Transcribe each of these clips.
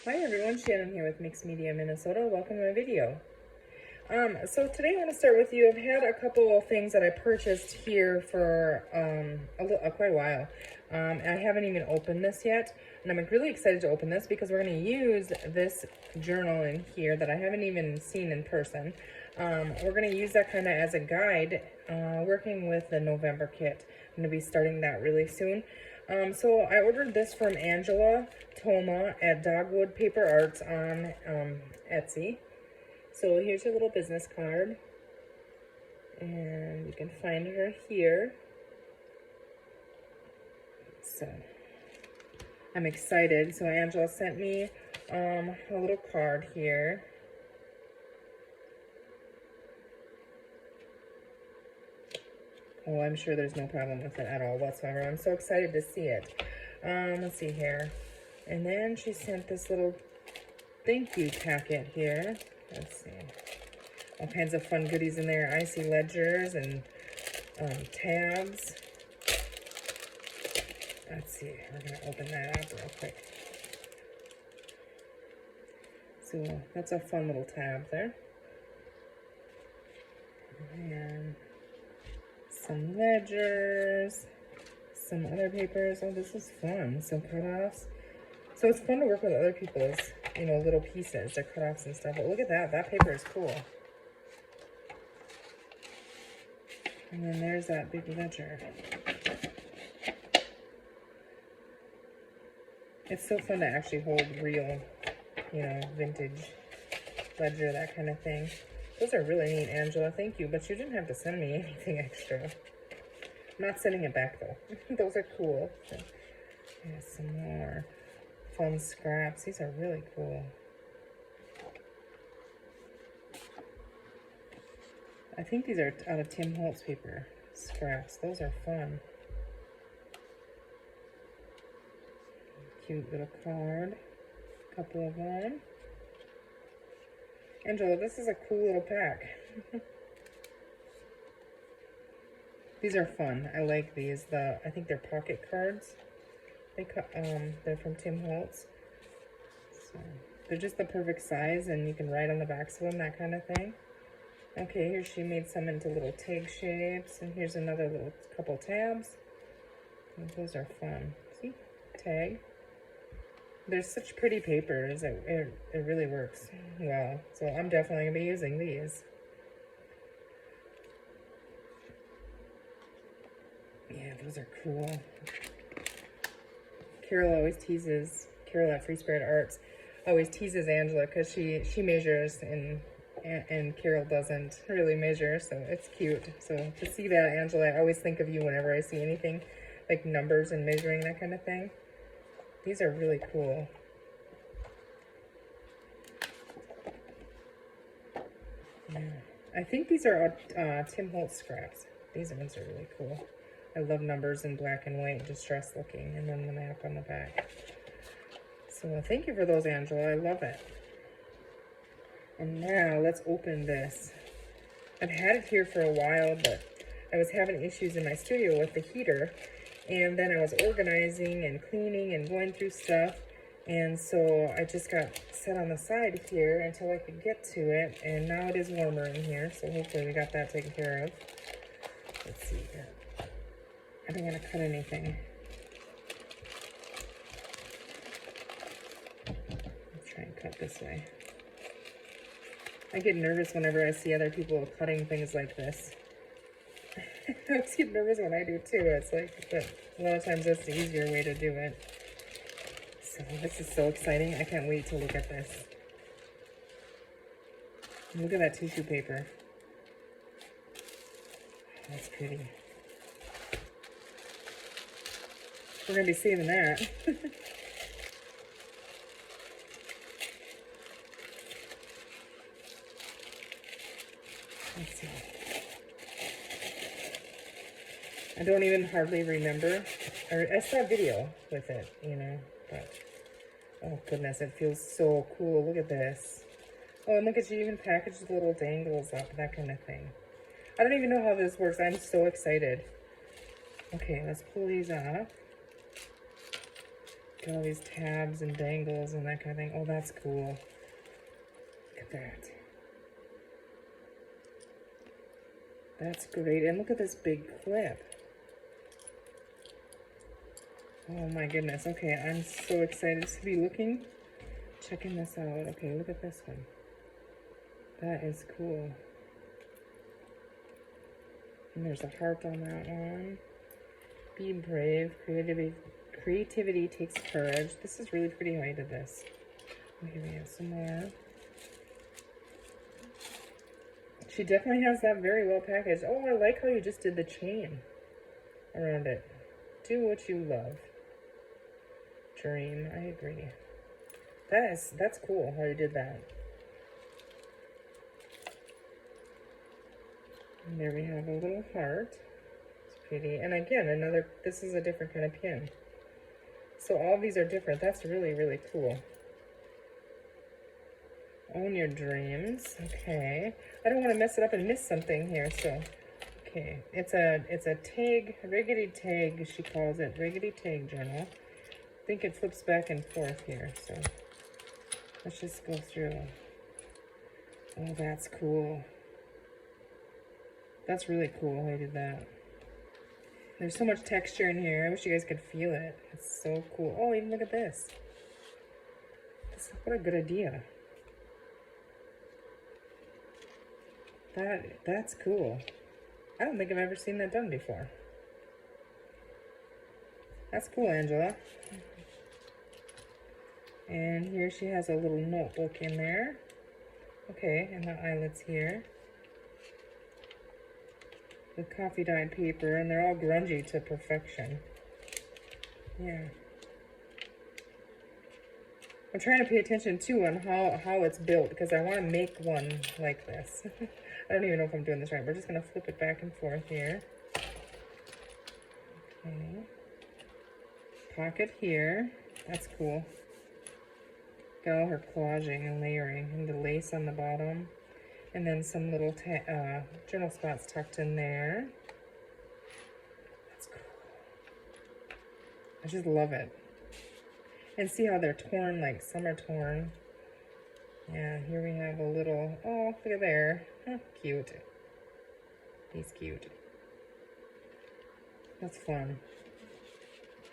Hi everyone, Shannon here with Mixed Media Minnesota. Welcome to my video. So today I want to start with you. I've had a couple of things that I purchased here for quite a while. I haven't even opened this yet, and I'm really excited to open this because we're going to use this journal in here that I haven't even seen in person. We're going to use that kind of as a guide, working with the November kit. I'm going to be starting that really soon. So I ordered this from Toma at Dogwood Paper Arts on Etsy. So here's her little business card, and you can find her here. So I'm excited. So Angela sent me a little card here. Oh, I'm sure there's no problem with it at all whatsoever. I'm so excited to see it. Let's see here. And then she sent this little thank you packet here. Let's see. All kinds of fun goodies in there. Icy ledgers and tabs. Let's see. We're going to open that up real quick. So that's a fun little tab there. And some ledgers, some other papers. Oh, this is fun. Some cutoffs. So it's fun to work with other people's, little pieces, their cutoffs and stuff. But look at that. That paper is cool. And then there's that big ledger. It's so fun to actually hold real, vintage ledger, that kind of thing. Those are really neat, Angela. Thank you. But you didn't have to send me anything extra. I'm not sending it back, though. Those are cool. So, yeah, some more fun scraps. These are really cool. I think these are out of Tim Holtz paper scraps. Those are fun. Cute little card. A couple of them. Angela, this is a cool little pack. These are fun. I like these. I think they're pocket cards. They're from Tim Holtz. So they're just the perfect size, and you can write on the backs of them, that kind of thing. Okay, here she made some into little tag shapes, and here's another little couple tabs. And those are fun. See? Tag. They're such pretty papers. It really works well. So I'm definitely going to be using these. Yeah, those are cool. Caryl at Free Spirit Arts always teases Angela because she measures and Caryl doesn't really measure, so it's cute. So to see that, Angela, I always think of you whenever I see anything like numbers and measuring, that kind of thing. These are really cool. Yeah. I think these are Tim Holtz scraps. These ones are really cool. I love numbers in black and white, distressed looking, and then the map on the back. So thank you for those, Angela. I love it. And now let's open this. I've had it here for a while, but I was having issues in my studio with the heater. And then I was organizing and cleaning and going through stuff. And so I just got set on the side here until I could get to it. And now it is warmer in here, so hopefully we got that taken care of. Let's see here. I don't want to cut anything. Let's try and cut this way. I get nervous whenever I see other people cutting things like this. I always get nervous when I do too. It's like, but a lot of times that's the easier way to do it. So this is so exciting. I can't wait to look at this. Look at that tissue paper. That's pretty. We're going to be saving that. Let's see. I don't even hardly remember. I saw a video with it, but oh goodness, it feels so cool. Look at this. Oh, and look at you even packaged the little dangles up, that kind of thing. I don't even know how this works. I'm so excited. Okay, let's pull these off. Got all these tabs and dangles and that kind of thing. Oh, that's cool. Look at that. That's great. And look at this big clip. Oh my goodness. Okay, I'm so excited to be checking this out. Okay, look at this one. That is cool. And there's a heart on that one. Be brave. Creativity takes courage. This is really pretty how I did this. Here we have some more. She definitely has that very well packaged. Oh, I like how you just did the chain around it. Do what you love. Dream. I agree. That's cool how you did that. And there we have a little heart. It's pretty. And again, this is a different kind of pin. So all these are different. That's really, really cool. Own your dreams. Okay. I don't want to mess it up and miss something here, so. Okay. It's a tag, riggedy tag, she calls it. Riggedy tag journal. I think it flips back and forth here, so. Let's just go through. Oh, that's cool. That's really cool how I did that. There's so much texture in here. I wish you guys could feel it. It's so cool. Oh, even look at this. What a good idea. That's cool. I don't think I've ever seen that done before. That's cool, Angela. And here she has a little notebook in there. Okay, and the eyelets here. With coffee dyed paper, and they're all grungy to perfection. Yeah. I'm trying to pay attention too on how it's built, because I want to make one like this. I don't even know if I'm doing this right. We're just going to flip it back and forth here. Okay. Pocket here. That's cool. Got all her collaging and layering, and the lace on the bottom. And then some little journal spots tucked in there. That's cool. I just love it. And see how they're torn, like some are torn. Yeah, here we have a little, oh, look at there. Huh, cute. He's cute. That's fun.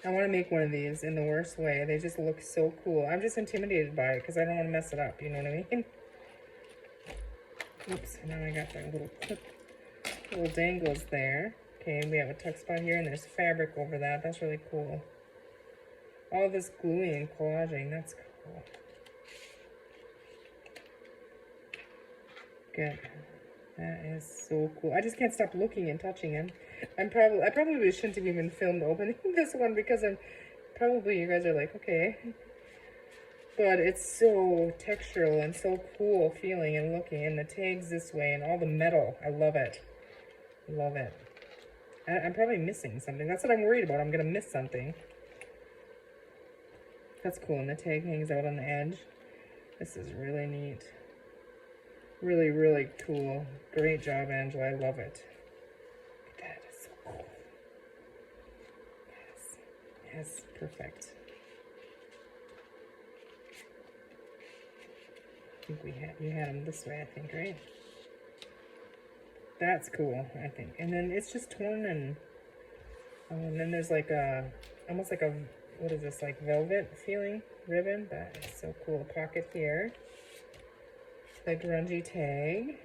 I want to make one of these in the worst way. They just look so cool. I'm just intimidated by it because I don't want to mess it up. You know what I mean? Oops, now I got that little clip, little dangles there. Okay, we have a tuck spot here, and there's fabric over that. That's really cool. All this gluing and collaging, that's cool. Good. That is so cool. I just can't stop looking and touching him. I probably shouldn't have even filmed opening this one because you guys are like, okay. But it's so textural and so cool feeling and looking, and the tags this way and all the metal. I love it. Love it. I'm probably missing something. That's what I'm worried about. I'm going to miss something. That's cool. And the tag hangs out on the edge. This is really neat. Really, really cool. Great job, Angela. I love it. That is so cool. Yes. Yes, perfect. I think you had them this way, I think, right? That's cool, I think. And then it's just torn, and then there's like almost like a, what is this, like velvet feeling ribbon? That is so cool. A pocket here. The grungy tag.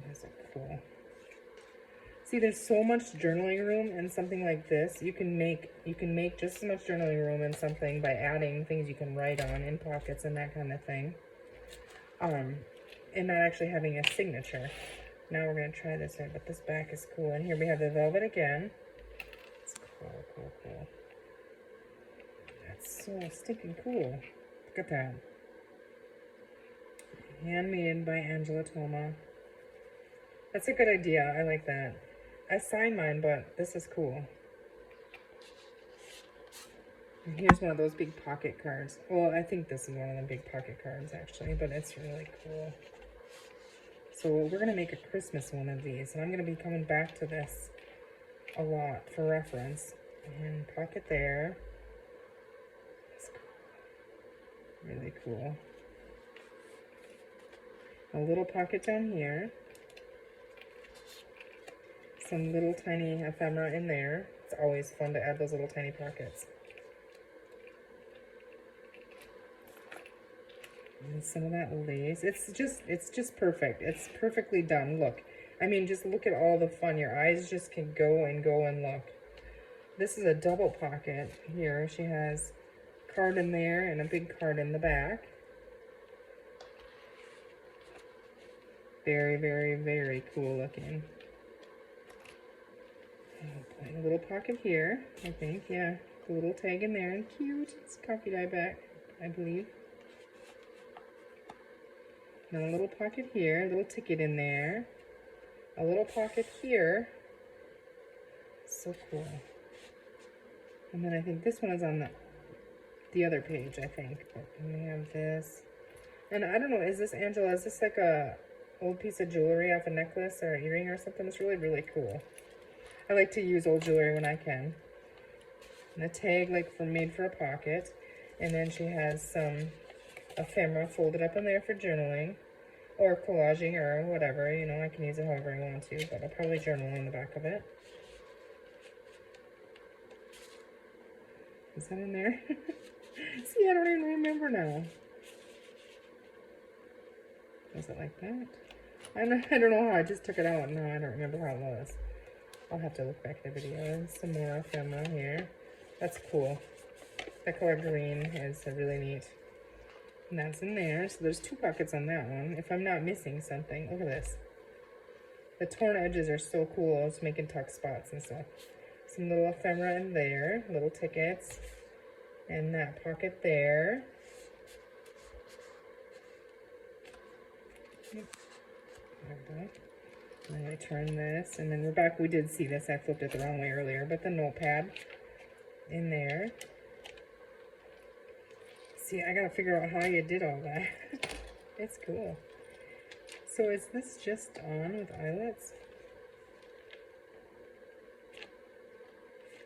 Those are cool. See, there's so much journaling room in something like this. You can make just as much journaling room in something by adding things you can write on in pockets and that kind of thing. And not actually having a signature. Now we're going to try this here, but this back is cool. And here we have the velvet again. It's cool, cool, cool. That's so stinking cool. Look at that. Handmade by Angela Toma. That's a good idea. I like that. I signed mine, but this is cool. And here's one of those big pocket cards. Well, I think this is one of the big pocket cards, actually, but it's really cool. So we're going to make a Christmas one of these, and I'm going to be coming back to this a lot for reference. And pocket there. Really cool. A little pocket down here. Some little tiny ephemera in there. It's always fun to add those little tiny pockets. And some of that lace. It's just perfect. It's perfectly done. Look. I mean, just look at all the fun. Your eyes just can go and look. This is a double pocket here. She has card in there and a big card in the back. Very, very, very cool looking. A little pocket here, I think. Yeah, a little tag in there, and cute. It's coffee dye back, I believe. And a little pocket here, a little ticket in there. A little pocket here. So cool. And then I think this one is on the other page, I think. But we have this. And I don't know, is this, Angela, is this like a old piece of jewelry off a necklace or an earring or something? It's really, really cool. I like to use old jewelry when I can. And a tag like made for a pocket. And then she has some ephemera folded up in there for journaling. Or collaging or whatever, you know, I can use it however I want to, but I'll probably journal on the back of it. Is that in there? See, I don't even remember now. Was it like that? I don't know how, I just took it out. No, I don't remember how it was. I'll have to look back at the video. And some more ephemera here. That's cool. That color green is really neat. And that's in there. So there's 2 pockets on that one. If I'm not missing something. Look at this. The torn edges are so cool. It's making tuck spots and stuff. Some little ephemera in there. Little tickets. And that pocket there. There we go. And I turn this. And then we're back. We did see this. I flipped it the wrong way earlier. But the notepad in there. See, I gotta figure out how you did all that. It's cool. So is this just on with eyelets?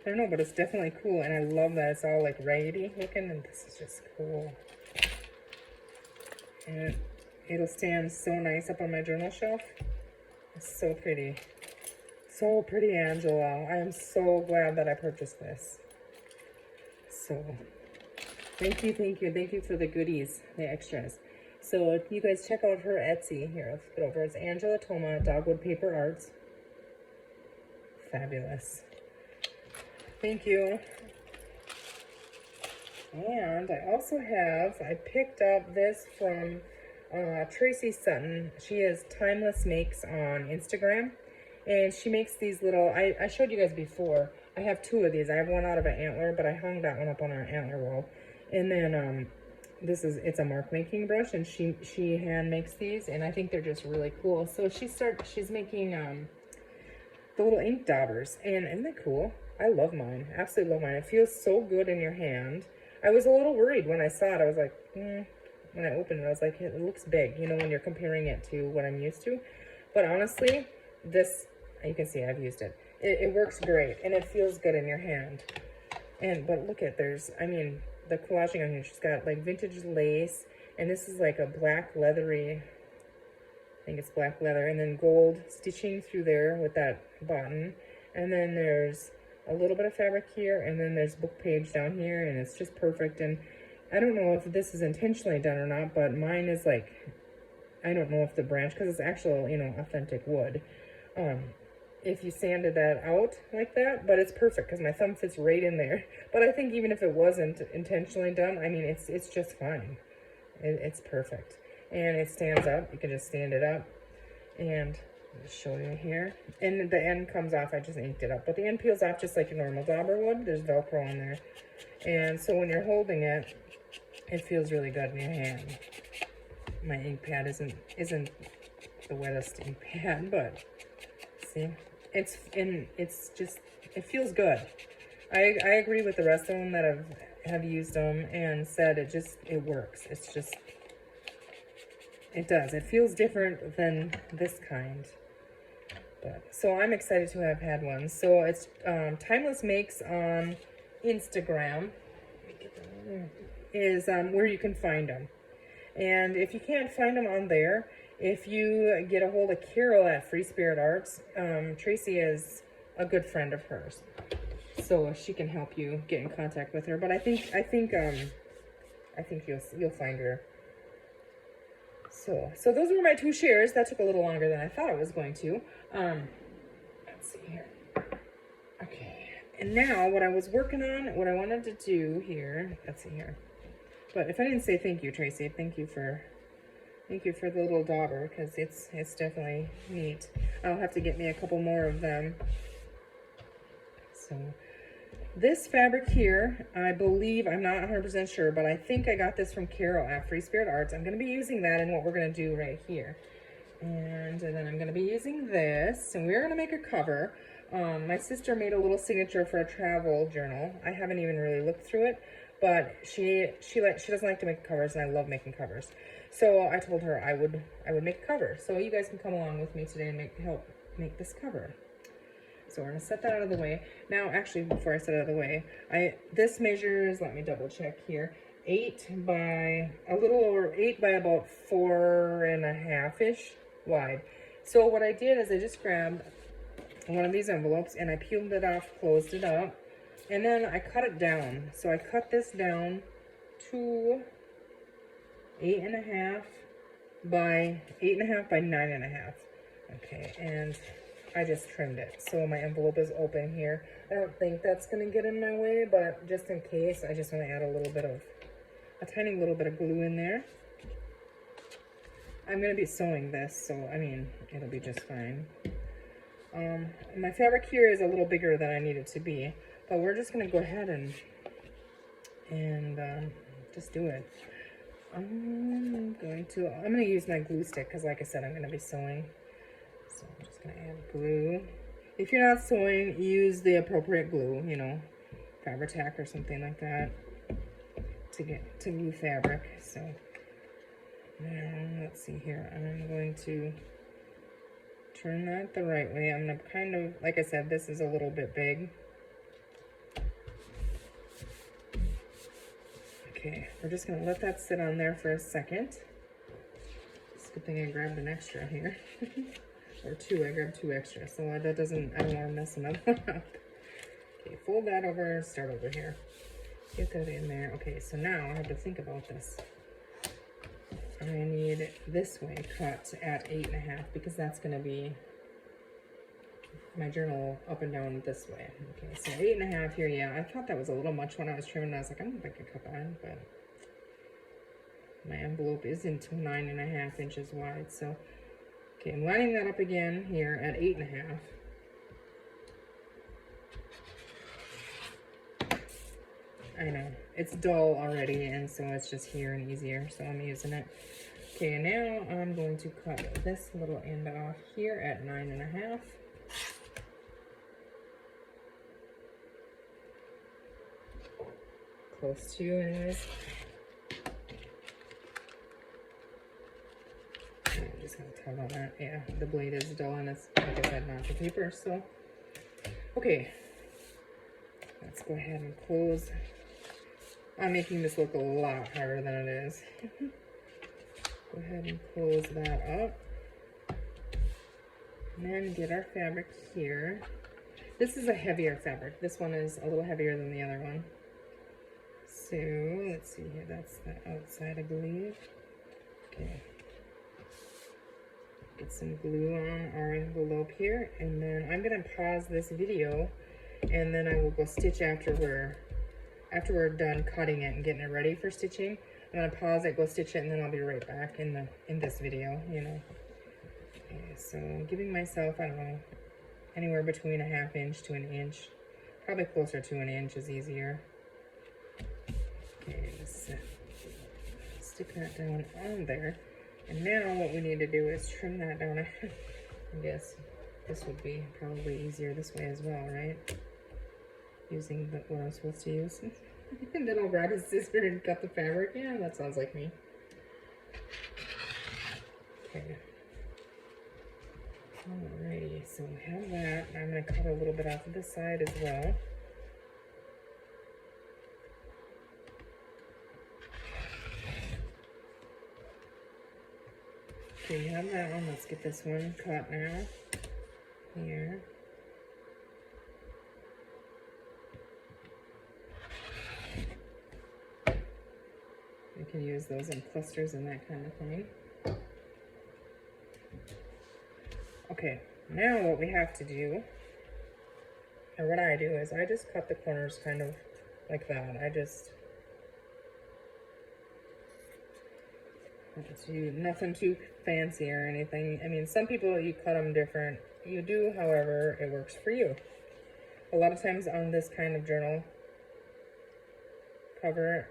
I don't know, but it's definitely cool, and I love that it's all like raggedy looking, and this is just cool. And it'll stand so nice up on my journal shelf. It's so pretty. So pretty, Angela. I am so glad that I purchased this. So... Thank you for the goodies, the extras. So if you guys check out her Etsy, here, let's go over. It's Angela Toma, Dogwood Paper Arts. Fabulous. Thank you. And I also I picked up this from Tracy Sutton. She has Timeless Makes on Instagram. And she makes these little, I showed you guys before. I have 2 of these. I have one out of an antler, but I hung that one up on our antler wall. And then it's a mark making brush, and she hand makes these, and I think they're just really cool. So she's making the little ink daubers, and isn't that cool? I love mine. Absolutely love mine. It feels so good in your hand. I was a little worried when I saw it. I was like, when I opened it, I was like, it looks big, you know, when you're comparing it to what I'm used to. But honestly, this, you can see I've used it. It works great, and it feels good in your hand. But look at, I mean, the collaging on here, she's got like vintage lace, and this is like a black leathery, I think it's black leather, and then gold stitching through there with that button, and then there's a little bit of fabric here, and then there's book page down here, and it's just perfect. And I don't know if this is intentionally done or not, but mine is like, I don't know if the branch, because it's actual, you know, authentic wood, if you sanded that out like that, but it's perfect because my thumb fits right in there. But I think even if it wasn't intentionally done, I mean, it's just fine. It's perfect. And it stands up. You can just stand it up. And I'll just show you here. And the end comes off. I just inked it up. But the end peels off just like a normal dauber would. There's Velcro on there. And so when you're holding it, it feels really good in your hand. My ink pad isn't the wettest ink pad, but see? It feels good. I agree with the rest of them that have used them and said it works. It does. It feels different than this kind. But so I'm excited to have had one. So it's Timeless Makes on Instagram. Let me get that over there. is where you can find them. And if you can't find them on there, if you get a hold of Caryl at Free Spirit Arts, Tracy is a good friend of hers, so she can help you get in contact with her. But I think you'll find her. So those were my 2 shares. That took a little longer than I thought it was going to. Let's see here. Okay, and now what I was working on, what I wanted to do here. Let's see here. But if I didn't say thank you, Tracy, thank you for the little dauber, because it's definitely neat. I'll have to get me a couple more of them. So this fabric here, I believe, I'm not 100% sure, but I think I got this from Caryl at Free Spirit Arts. I'm going to be using that in what we're going to do right here. And then I'm going to be using this, and we're going to make a cover. My sister made a little signature for a travel journal. I haven't even really looked through it, but she doesn't like to make covers, and I love making covers. So I told her I would make a cover. So you guys can come along with me today and help make this cover. So we're gonna set that out of the way. Now, actually, before I set it out of the way, this measures, let me double check here, 8 by a little over 8 by about 4.5-ish wide. So what I did is I just grabbed one of these envelopes and I peeled it off, closed it up, and then I cut it down. So I cut this down to 8.5 by 9.5. Okay, and I just trimmed it. So my envelope is open here. I don't think that's gonna get in my way, but just in case, I just want to add a tiny little bit of glue in there. I'm gonna be sewing this, so I mean, it'll be just fine. My fabric here is a little bigger than I need it to be, but we're just gonna go ahead and just do it. I'm gonna use my glue stick because, like I said, I'm gonna be sewing. So I'm just gonna add glue. If you're not sewing, use the appropriate glue, you know, Fabri-Tac or something like that to glue fabric. So now let's see here. I'm going to turn that the right way. I'm gonna kind of, like I said, this is a little bit big. Okay, we're just gonna let that sit on there for a second. It's a good thing I grabbed an extra here. Or 2, I grabbed 2 extra, so that doesn't, I don't want to mess another one up. Okay, fold that over, start over here. Get that in there. Okay, so now I have to think about this. I need this way cut at 8.5 because that's going to be my journal up and down this way. Okay, so 8.5 here, yeah. I thought that was a little much when I was trimming. I was like, I don't think I cut that, but my envelope is into 9.5 inches wide, so okay, I'm lining that up again here at 8.5. I know, it's dull already, and so it's just here and easier, so I'm using it. Okay, now I'm going to cut this little end off here at 9.5. Close to, anyways. I'm just gonna tug on that. Yeah, the blade is dull and it's, like I said, not the paper. So, okay, let's go ahead and close. I'm making this look a lot harder than it is. Go ahead and close that up. And then get our fabric here. This is a heavier fabric. This one is a little heavier than the other one. So, let's see here. That's the outside, I believe. Okay. Get some glue on our envelope here, and then I'm gonna pause this video, and then I will go stitch after we're done cutting it and getting it ready for stitching. I'm gonna pause it, go stitch it, and then I'll be right back in this video, you know. Okay, so I'm giving myself, I don't know, anywhere between 1/2 inch to 1 inch. Probably closer to 1 inch is easier. Okay, just stick that down on there. And now what we need to do is trim that down. I guess this would be probably easier this way as well, right? Using what I'm supposed to use. And then I'll grab a scissor and cut the fabric. Yeah, that sounds like me. Okay. Alrighty, so we have that. I'm going to cut a little bit off of this side as well. Okay, you have that one. Let's get this one cut now. Here. You can use those in clusters and that kind of thing. Okay, now what we have to do, or what I do, is I just cut the corners kind of like that. Nothing too fancy or anything. I mean, some people, you cut them different. You do, however, it works for you. A lot of times on this kind of journal cover,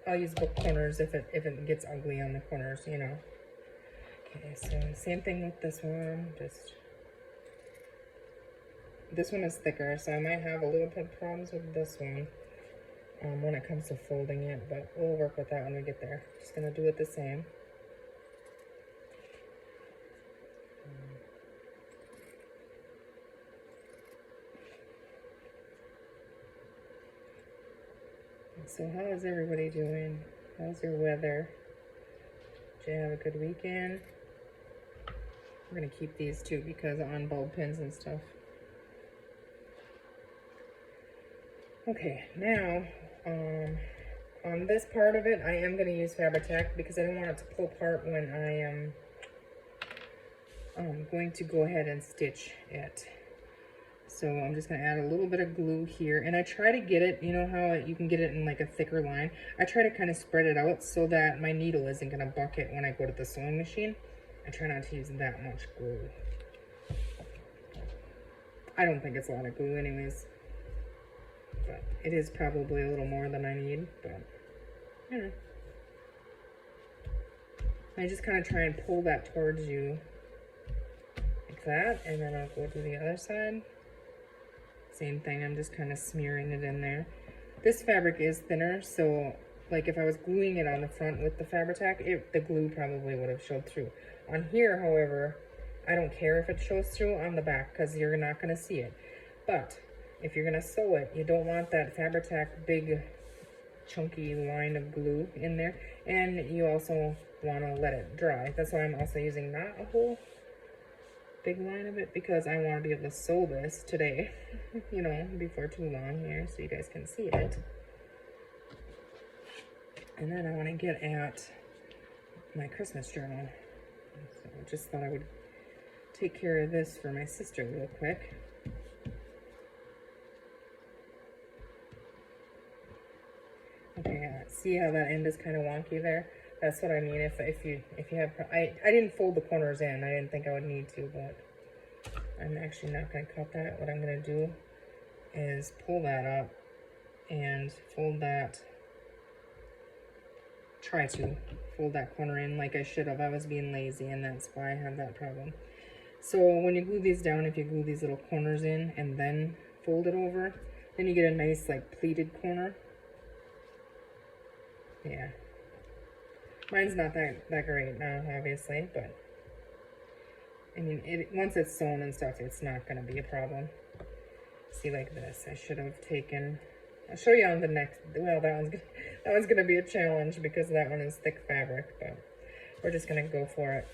I'll use book corners if it gets ugly on the corners, you know. Okay, so same thing with this one. This one is thicker, so I might have a little bit of problems with this one when it comes to folding it, but we'll work with that when we get there. Just gonna do it the same. So how is everybody doing? How's your weather? Did you have a good weekend? We're gonna keep these too because on bulb pins and stuff. Okay, now on this part of it, I am gonna use Fabri-Tac because I don't want it to pull apart when I am going to go ahead and stitch it. So I'm just gonna add a little bit of glue here, and I try to get it, you know how you can get it in like a thicker line? I try to kind of spread it out so that my needle isn't gonna buck it when I go to the sewing machine. I try not to use that much glue. I don't think it's a lot of glue anyways, but it is probably a little more than I need, but you know. I just kind of try and pull that towards you like that, and then I'll go to the other side. Same thing, I'm just kind of smearing it in there. This fabric is thinner, so like if I was gluing it on the front with the Fabri-Tac, the glue probably would have showed through. On here, however, I don't care if it shows through on the back because you're not going to see it. But if you're going to sew it, you don't want that Fabri-Tac big chunky line of glue in there, and you also want to let it dry. That's why I'm also using not a whole big line of it, because I want to be able to sew this today, you know, before too long here, so you guys can see it. And then I want to get at my Christmas journal. So I just thought I would take care of this for my sister real quick. Okay, see how that end is kind of wonky there? That's what I mean. If you have, I didn't fold the corners in. I didn't think I would need to, but I'm actually not going to cut that. What I'm going to do is pull that up and fold that. Try to fold that corner in like I should have. I was being lazy, and that's why I have that problem. So when you glue these down, if you glue these little corners in and then fold it over, then you get a nice like pleated corner. Yeah. Mine's not that great now, obviously, but I mean, once it's sewn and stuff, it's not going to be a problem. See, like this, I should have taken. I'll show you on the next. Well, that one's gonna be a challenge because that one is thick fabric, but we're just gonna go for it.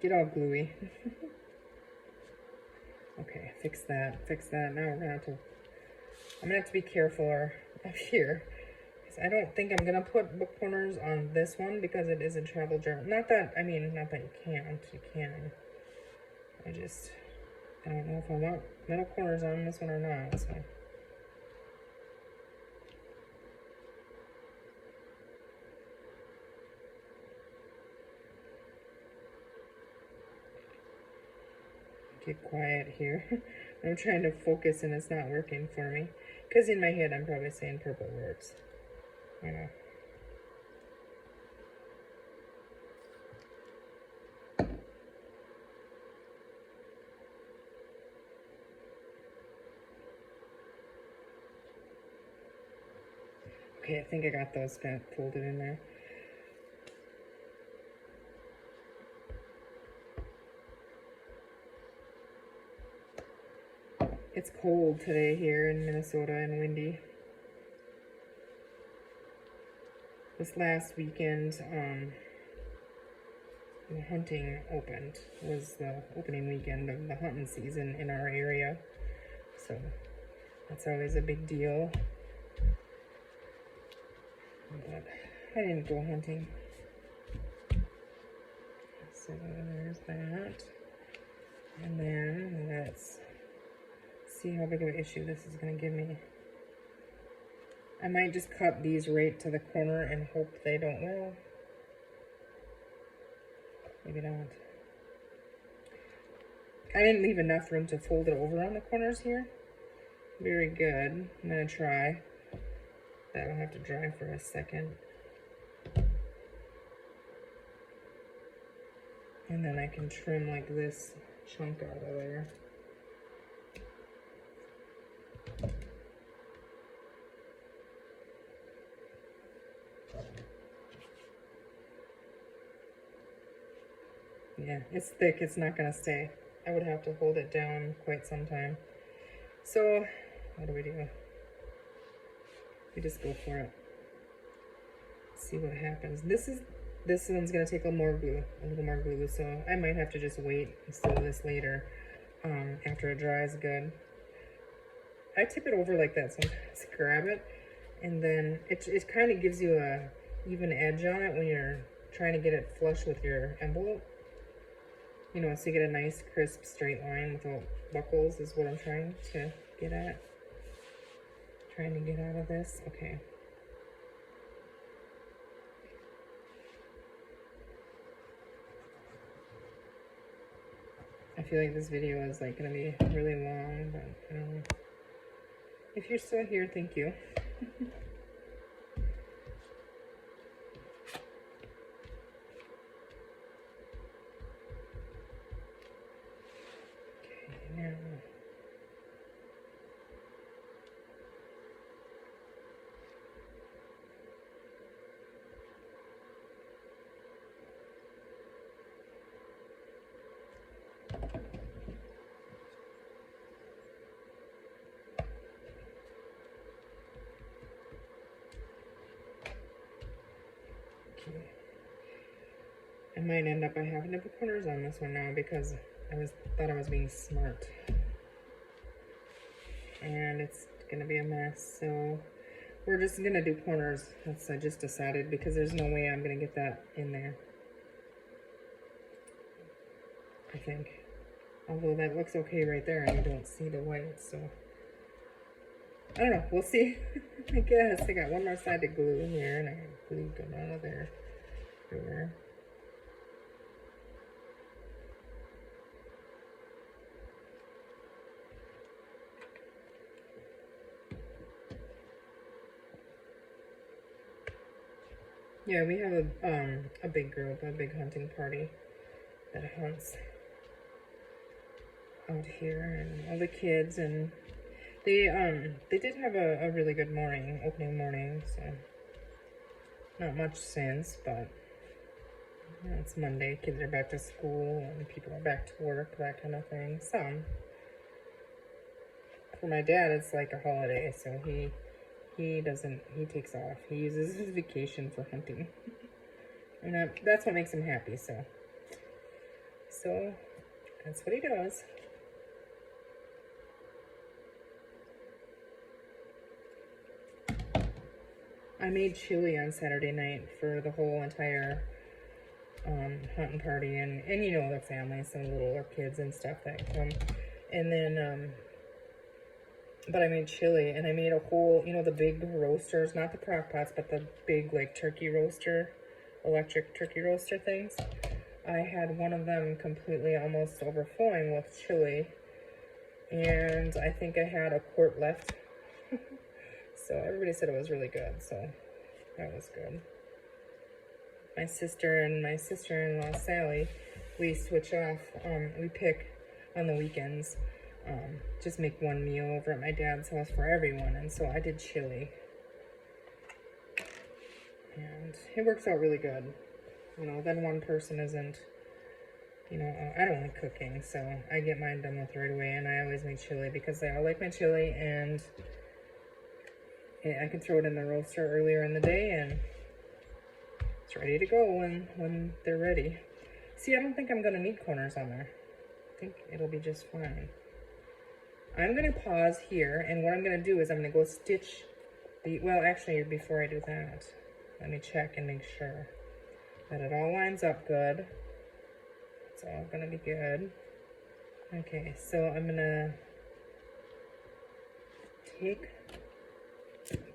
Get all gluey. Okay, fix that. Now we're gonna I'm gonna have to be careful up here. Because I don't think I'm gonna put book corners on this one because it is a travel journal. Not that you can't. You can. I don't know if I want metal corners on this one or not, so. Get quiet here. I'm trying to focus and it's not working for me. Because in my head I'm probably saying purple words. I know. Okay, I think I got those back folded in there. It's cold today here in Minnesota and windy. This last weekend, the hunting opened. Was the opening weekend of the hunting season in our area. So that's always a big deal. But I didn't go hunting. So there's that. And then let's see how big of an issue this is going to give me. I might just cut these right to the corner and hope they don't, well, maybe not. I didn't leave enough room to fold it over on the corners here. Very good. I'm going to try. That'll have to dry for a second. And then I can trim like this chunk out of there. Yeah, it's thick. It's not going to stay. I would have to hold it down quite some time. So, what do? We just go for it. See what happens. This one's going to take a little more glue, so I might have to just wait and sew this later after it dries good. I tip it over like that sometimes, grab it, and then it kind of gives you a even edge on it when you're trying to get it flush with your envelope. You know, so you get a nice crisp straight line without buckles is what I'm trying to get at. Trying to get out of this. Okay. I feel like this video is like going to be really long, but I don't know. If you're still here, thank you. I might end up by having to put corners on this one now because thought I was being smart. And it's gonna be a mess, so we're just gonna do corners. That's I just decided because there's no way I'm gonna get that in there. I think. Although that looks okay right there and you don't see the white, so I don't know, we'll see. I guess I got one more side to glue in here and I got glue going out of there. Everywhere. Yeah, we have a big group, a big hunting party that hunts out here, and all the kids, and they did have a really good morning, opening morning, so not much since, but you know, it's Monday, kids are back to school, and people are back to work, that kind of thing. Some. For my dad, it's like a holiday, so he takes off. He uses his vacation for hunting. And that's what makes him happy, so that's what he does. I made chili on Saturday night for the whole entire hunting party, and you know, the family, some little kids and stuff that come. And then but I made chili, and I made a whole, you know, the big roasters, not the crock pots, but the big, like, turkey roaster, electric turkey roaster things. I had one of them completely almost overflowing with chili, and I think I had a quart left. So everybody said it was really good, so that was good. My sister and my sister-in-law, Sally, we switch off, we pick on the weekends. Just make one meal over at my dad's house for everyone, and so I did chili. And it works out really good. You know, then one person isn't, you know, I don't like cooking, so I get mine done with right away, and I always make chili because they all like my chili, and I can throw it in the roaster earlier in the day, and it's ready to go when they're ready. See, I don't think I'm going to need corners on there. I think it'll be just fine. I'm going to pause here, and what I'm going to do is I'm going to go stitch the, well, actually, before I do that, let me check and make sure that it all lines up good. It's all going to be good. Okay, so I'm going to take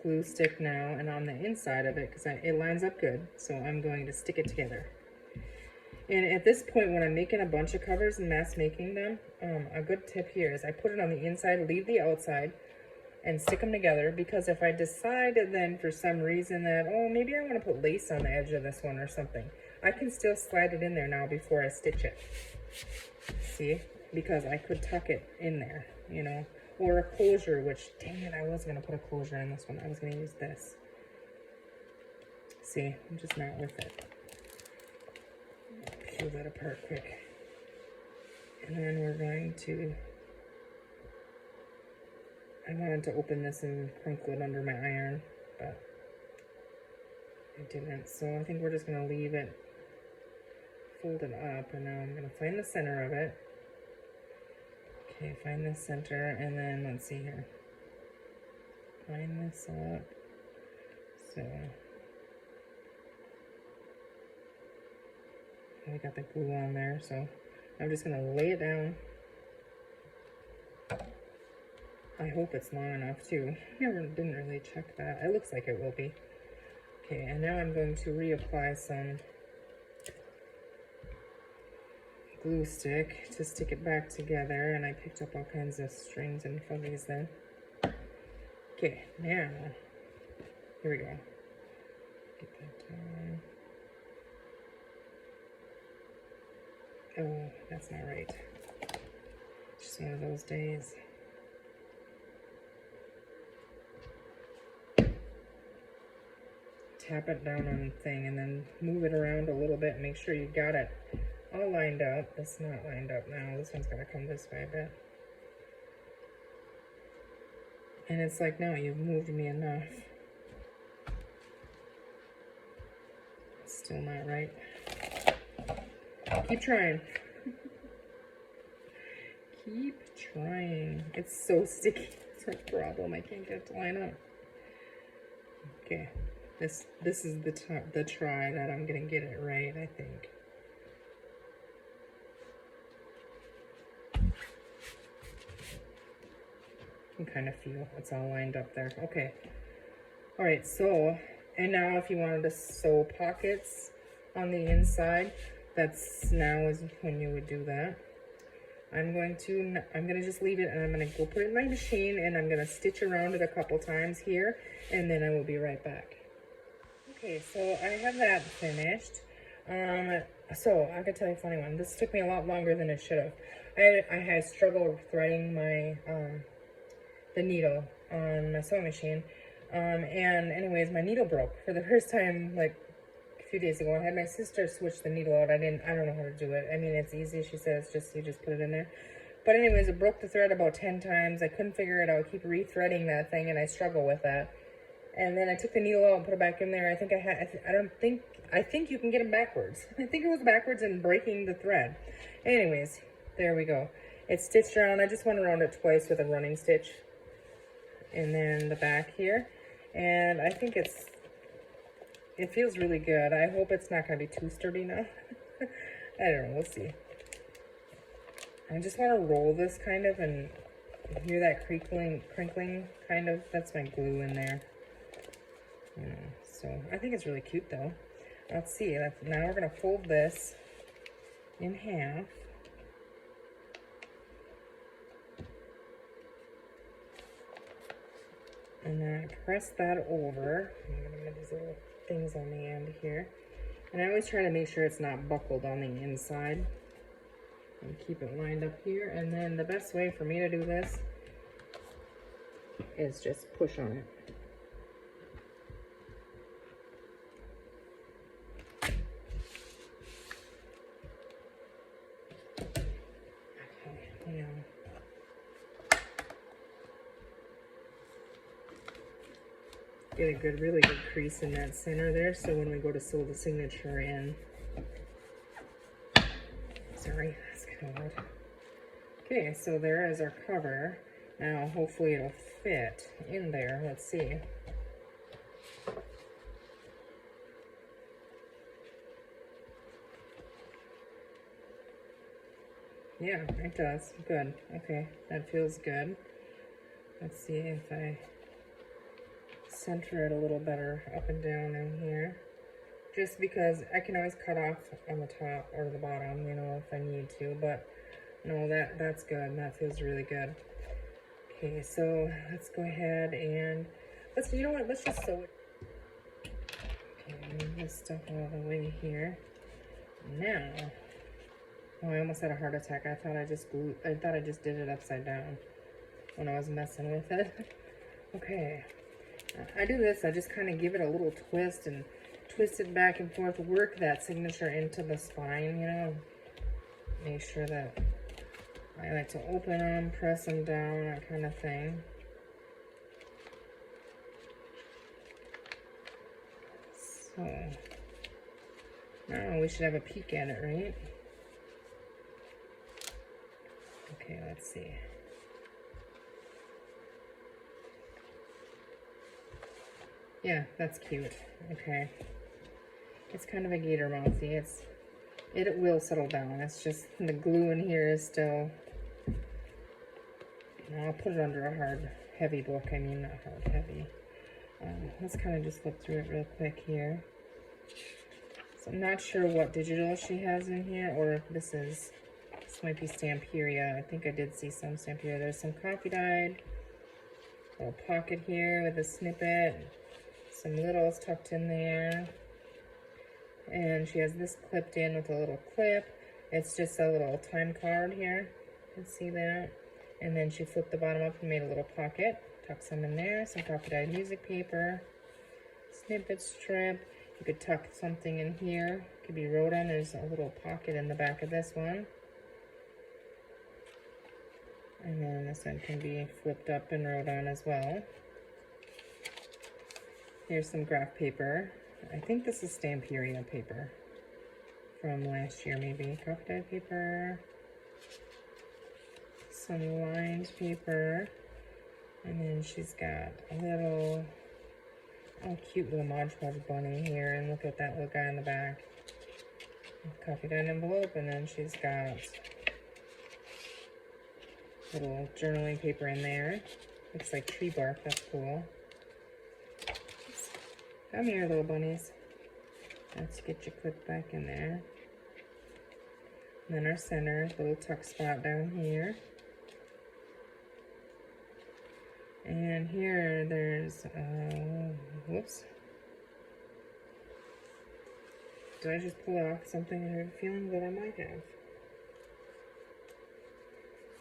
glue stick now, and on the inside of it, because it lines up good, so I'm going to stick it together. And at this point, when I'm making a bunch of covers and mass making them, a good tip here is I put it on the inside, leave the outside, and stick them together, because if I decide then for some reason that, oh, maybe I want to put lace on the edge of this one or something, I can still slide it in there now before I stitch it. See? Because I could tuck it in there, you know. Or a closure, which, dang it, I was going to put a closure in this one. I was going to use this. See? I'm just not with it. Peel that apart quick. And then we're going to, I wanted to open this and crinkle it under my iron, but I didn't. So I think we're just going to leave it folded up, and now I'm going to find the center of it. Okay, find the center, and then let's see here. Line this up. So I got the glue on there, so I'm just going to lay it down. I hope it's long enough too. Didn't really check that. It looks like it will be. Okay, and now I'm going to reapply some glue stick to stick it back together, and I picked up all kinds of strings and fuzzies then. Okay, now, here we go. Get that down. Oh, that's not right. It's just one of those days. Tap it down on the thing and then move it around a little bit. Make sure you got it all lined up. It's not lined up now. This one's gotta come this way a bit. And it's like, no, you've moved me enough. It's still not right. Keep trying. Keep trying. It's so sticky. It's a problem. I can't get it to line up. Okay. This is the try that I'm gonna get it right, I think. You can kind of feel it's all lined up there. Okay. All right, so, and now if you wanted to sew pockets on the inside, that's now is when you would do that. I'm gonna just leave it, and I'm gonna go put it in my machine, and I'm gonna stitch around it a couple times here, and then I will be right back. Okay, so I have that finished. So I could tell you a funny one. This took me a lot longer than it should have. I had struggled threading my the needle on my sewing machine, and anyways, my needle broke for the first time like a few days ago. I had my sister switch the needle out. I don't know how to do it. I mean, it's easy. She says you just put it in there. But anyways, it broke the thread about 10 times. I couldn't figure it out. I keep rethreading that thing, and I struggle with that. And then I took the needle out and put it back in there. I think you can get them backwards. I think it was backwards and breaking the thread. Anyways, there we go. It's stitched around. I just went around it twice with a running stitch. And then the back here. And I think it feels really good. I hope it's not going to be too sturdy now. I don't know. We'll see. I just want to roll this kind of and hear that crinkling kind of. That's my glue in there. So I think it's really cute though. Let's see. Now we're going to fold this in half. And then I press that over. I'm going to get these little things on the end here. And I always try to make sure it's not buckled on the inside. And keep it lined up here. And then the best way for me to do this is just push on it. Yeah. Get a good, really good crease in that center there, so when we go to sew the signature in. Sorry, that's kind of loud. Okay, so there is our cover. Now, hopefully it'll fit in there. Let's see. Yeah, it does. Good. Okay, that feels good. Let's see if I center it a little better up and down in here. Just because I can always cut off on the top or the bottom, you know, if I need to. But no, that's good. That feels really good. Okay, so let's go ahead and you know what? Let's just sew it. Okay, move this stuff out of the way here. Now, oh, I almost had a heart attack. I thought I just did it upside down when I was messing with it. Okay, I do this. I just kind of give it a little twist and twist it back and forth. Work that signature into the spine. You know, make sure that I like to open them, press them down, that kind of thing. So now we should have a peek at it, right? Okay, let's see. Yeah, that's cute. Okay. It's kind of a gator mouthy. It will settle down. It's just the glue in here is still. I'll put it under a hard, heavy book. I mean, not hard, heavy. Let's kind of just look through it real quick here. So I'm not sure what digital she has in here, or if this might be Stamperia. I think I did see some Stamperia. There's some coffee dyed. Little pocket here with a snippet. Some littles tucked in there. And she has this clipped in with a little clip. It's just a little time card here. You can see that. And then she flipped the bottom up and made a little pocket. Tuck some in there. Some coffee dyed music paper. Snippet strip. You could tuck something in here. It could be wrote on. There's a little pocket in the back of this one. And then this one can be flipped up and wrote on as well. Here's some graph paper. I think this is Stamperia paper from last year, maybe. Coffee dyed paper. Some lined paper. And then she's got a little, oh, cute little Mod Podge bunny here. And look at that little guy in the back. Coffee dyed envelope. And then she's got little journaling paper in there. Looks like tree bark. That's cool. Come here, little bunnies. Let's get you clipped back in there. And then our center, little tuck spot down here. And here there's, whoops. Did I just pull off something? I have a feeling that I might have.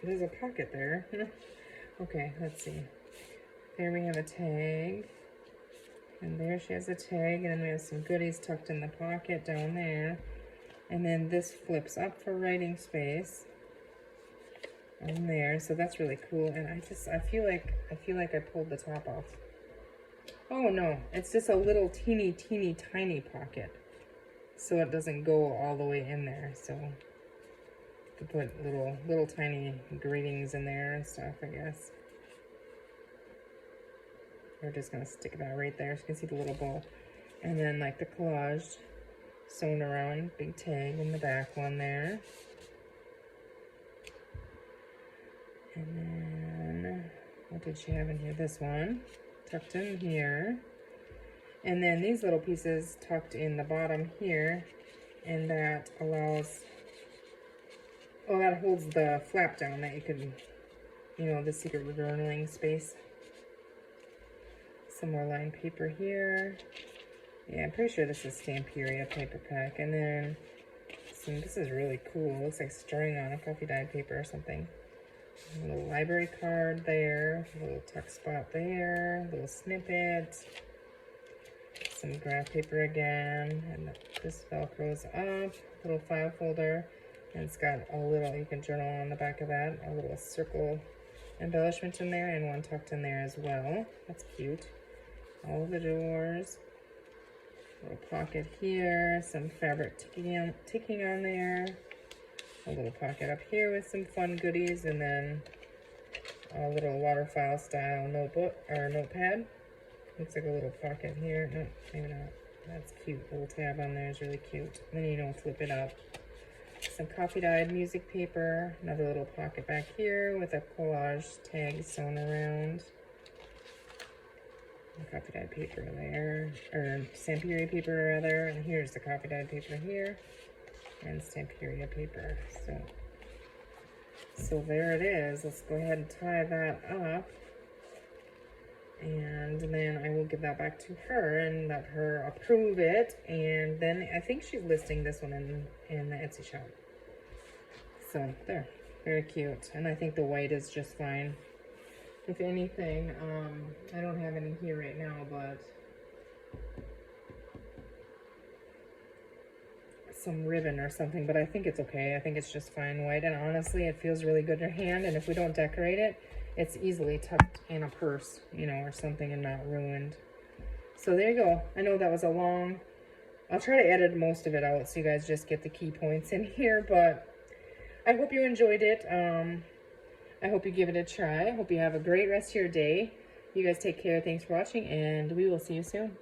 There's a pocket there. Okay, let's see. There we have a tag. And there she has a tag, and then we have some goodies tucked in the pocket down there. And then this flips up for writing space. On there, so that's really cool. And I feel like I pulled the top off. Oh no, it's just a little teeny tiny pocket. So it doesn't go all the way in there. So to put little tiny greetings in there and stuff, I guess. We're just gonna stick that right there so you can see the little bow. And then like the collage sewn around, big tag in the back one there. And then, what did she have in here? This one, tucked in here. And then these little pieces tucked in the bottom here. And that allows, oh, that holds the flap down that you can, you know, the secret journaling space. Some more lined paper here. Yeah, I'm pretty sure this is Stamperia paper pack. And then, this is really cool. It looks like string on a coffee dyed paper or something. A little library card there, a little tuck spot there, a little snippet, some graph paper again, and this velcros up, little file folder, And it's got a little, you can journal on the back of that, a little circle embellishment in there, and one tucked in there as well. That's cute. All the doors. Little pocket here, some fabric ticking on there. A little pocket up here with some fun goodies, and then a little waterfile style notebook or notepad. Looks like a little pocket here. No, maybe not. That's cute. Little tab on there is really cute. And then you don't flip it up. Some coffee dyed music paper. Another little pocket back here with a collage tag sewn around. Coffee dyed paper there, or Stamperia paper rather, and here's the coffee dyed paper here, and Stamperia paper. So there it is. Let's go ahead and tie that up, and then I will give that back to her and let her approve it. And then I think she's listing this one in the Etsy shop. So there, very cute, and I think the white is just fine. If anything, I don't have any here right now, but some ribbon or something, but I think it's okay. I think it's just fine white, and honestly, it feels really good in your hand, and if we don't decorate it, it's easily tucked in a purse, you know, or something, and not ruined. So there you go. I know that was a long, I'll try to edit most of it out so you guys just get the key points in here, but I hope you enjoyed it. I hope you give it a try. I hope you have a great rest of your day. You guys take care. Thanks for watching, and we will see you soon.